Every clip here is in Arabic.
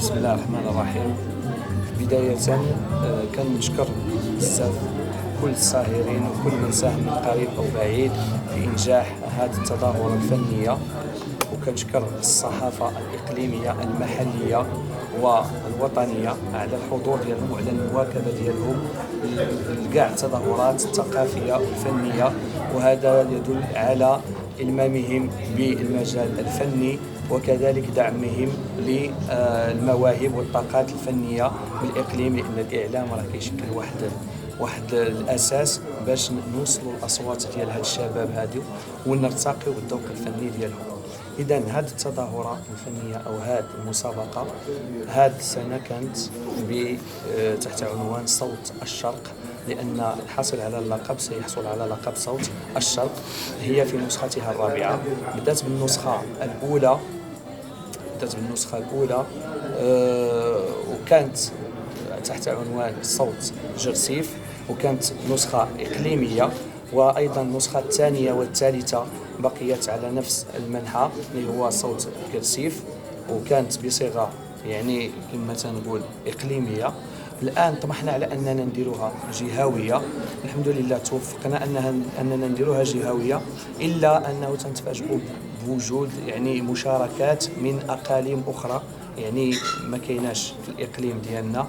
بسم الله الرحمن الرحيم. بداية كنشكر بزاف كل الساهرين وكل من ساهم من قريب أو بعيد في إنجاح هذه التظاهرة الفنية، وكنشكر الصحافة الإقليمية المحلية والوطنية على الحضور ديالهم وعلى المواكبة ديالهم لكاع التظاهرات الثقافية والفنية، وهذا يدل على إلمامهم بالمجال الفني وكذلك دعمهم للمواهب والطاقات الفنية بالإقليم، لأن الإعلام راه كيشكل واحد الأساس باش نوصلوا الأصوات ديال هاد الشباب هادو ونرتقيو بالذوق الفني ديالهم. إذا هذه التظاهرة الفنية أو هذه المسابقة هذه السنة كانت تحت عنوان صوت الشرق، لأن الحاصل على اللقب سيحصل على لقب صوت الشرق. هي في نسختها الرابعة، بدأت بالنسخة الأولى وكانت تحت عنوان صوت جرسيف، وكانت نسخة إقليمية، وأيضا النسخة الثانية والثالثة بقيت على نفس المنحى اللي هو صوت جرسيف، وكانت بصيغة يعني كما تنقول إقليمية. الآن طمحنا على أننا نديروها جهوية، الحمد لله توفقنا أننا نديروها جهوية، إلا أنه تنتفاجئوا بوجود يعني مشاركات من أقاليم أخرى يعني ما كايناش في الإقليم ديالنا،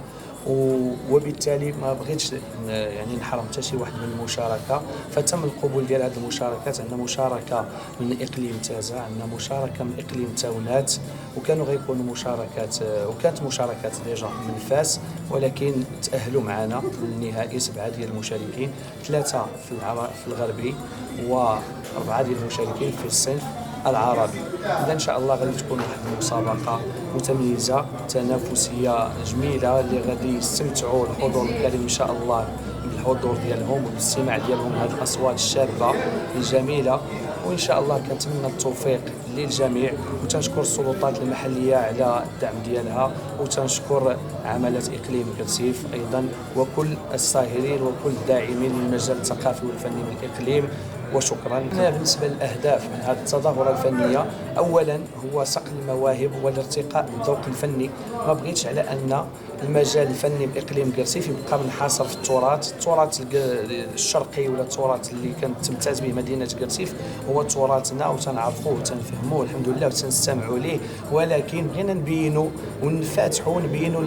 وبالتالي ما بغيتش يعني نحرم حتى شي واحد من المشاركه، فتم القبول ديال هذه المشاركات. عندنا مشاركه من اقليم تازه، عندنا مشاركه من اقليم تاونات، وكانوا غيكونوا مشاركات وكانت مشاركات ديجا من فاس، ولكن تاهلوا معنا للنهائي 7 ديال المشاركين، 3 في الغربي و4 ديال المشاركين في الصنف العربي. إذا إن شاء الله غادي تكون واحد المسابقة متميزة تنافسية جميلة اللي غادي يستمتعوا الحضور الكريم إن شاء الله بالحضور ديالهم وبالاستماع ديالهم هذه الأصوات الشابة الجميلة، وإن شاء الله كنتمنى التوفيق للجميع، وتنشكر السلطات المحلية على الدعم ديالها، وتنشكر عملة إقليم جرسيف أيضا وكل الساهرين وكل الداعمين للمجال الثقافي والفني بالإقليم، وشكرا. بالنسبة للأهداف من هذه التظاهرة الفنية، أولا هو صقل المواهب والارتقاء بالذوق الفني. ما بغيتش على أن المجال الفني بإقليم جرسيف يبقى منحصر في التراث الشرقي ولا التراث اللي كانت تمتاز به مدينة جرسيف، هو تراثنا وتنعرفوه وتنفهموه الحمد لله وتنستمعوا ليه، ولكن بغينا نبينوا ونفتحوا ونبينوا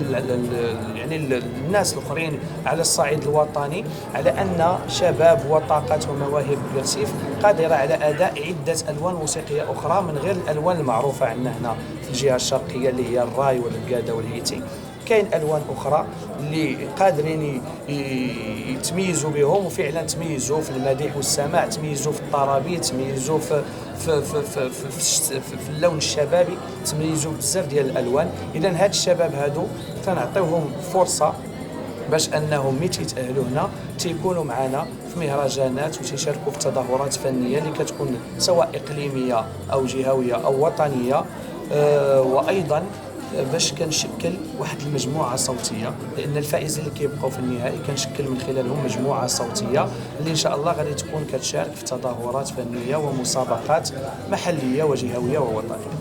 يعني الناس الآخرين على الصعيد الوطني على أن شباب وطاقات ومواهب جرسيف قادرة على أداء عدة ألوان موسيقية أخرى من غير الألوان المعروفة عندنا هنا في الجهة الشرقية اللي هي الراي والقادة والهيتي. كاين ألوان أخرى اللي قادرين يتميزوا بهم، وفعلا تميزوا في المديح والسماع، تميزوا في الطرابي، تميزوا في اللون الشبابي، تميزوا بزاف ديال الألوان. إذا هاد الشباب هادو تنعطيوهم فرصة باش انهم ملي تيتاهلوا هنا تيكونوا معنا في مهرجانات وتشاركوا في تظاهرات فنيه اللي كتكون سواء اقليميه او جهويه او وطنيه، وايضا باش كنشكل واحد المجموعه صوتيه، لان الفائزين اللي كيبقاو في النهائي كنشكل من خلالهم مجموعه صوتيه اللي ان شاء الله غادي تكون كتشارك في تظاهرات فنيه ومسابقات محليه وجهويه ووطنيه.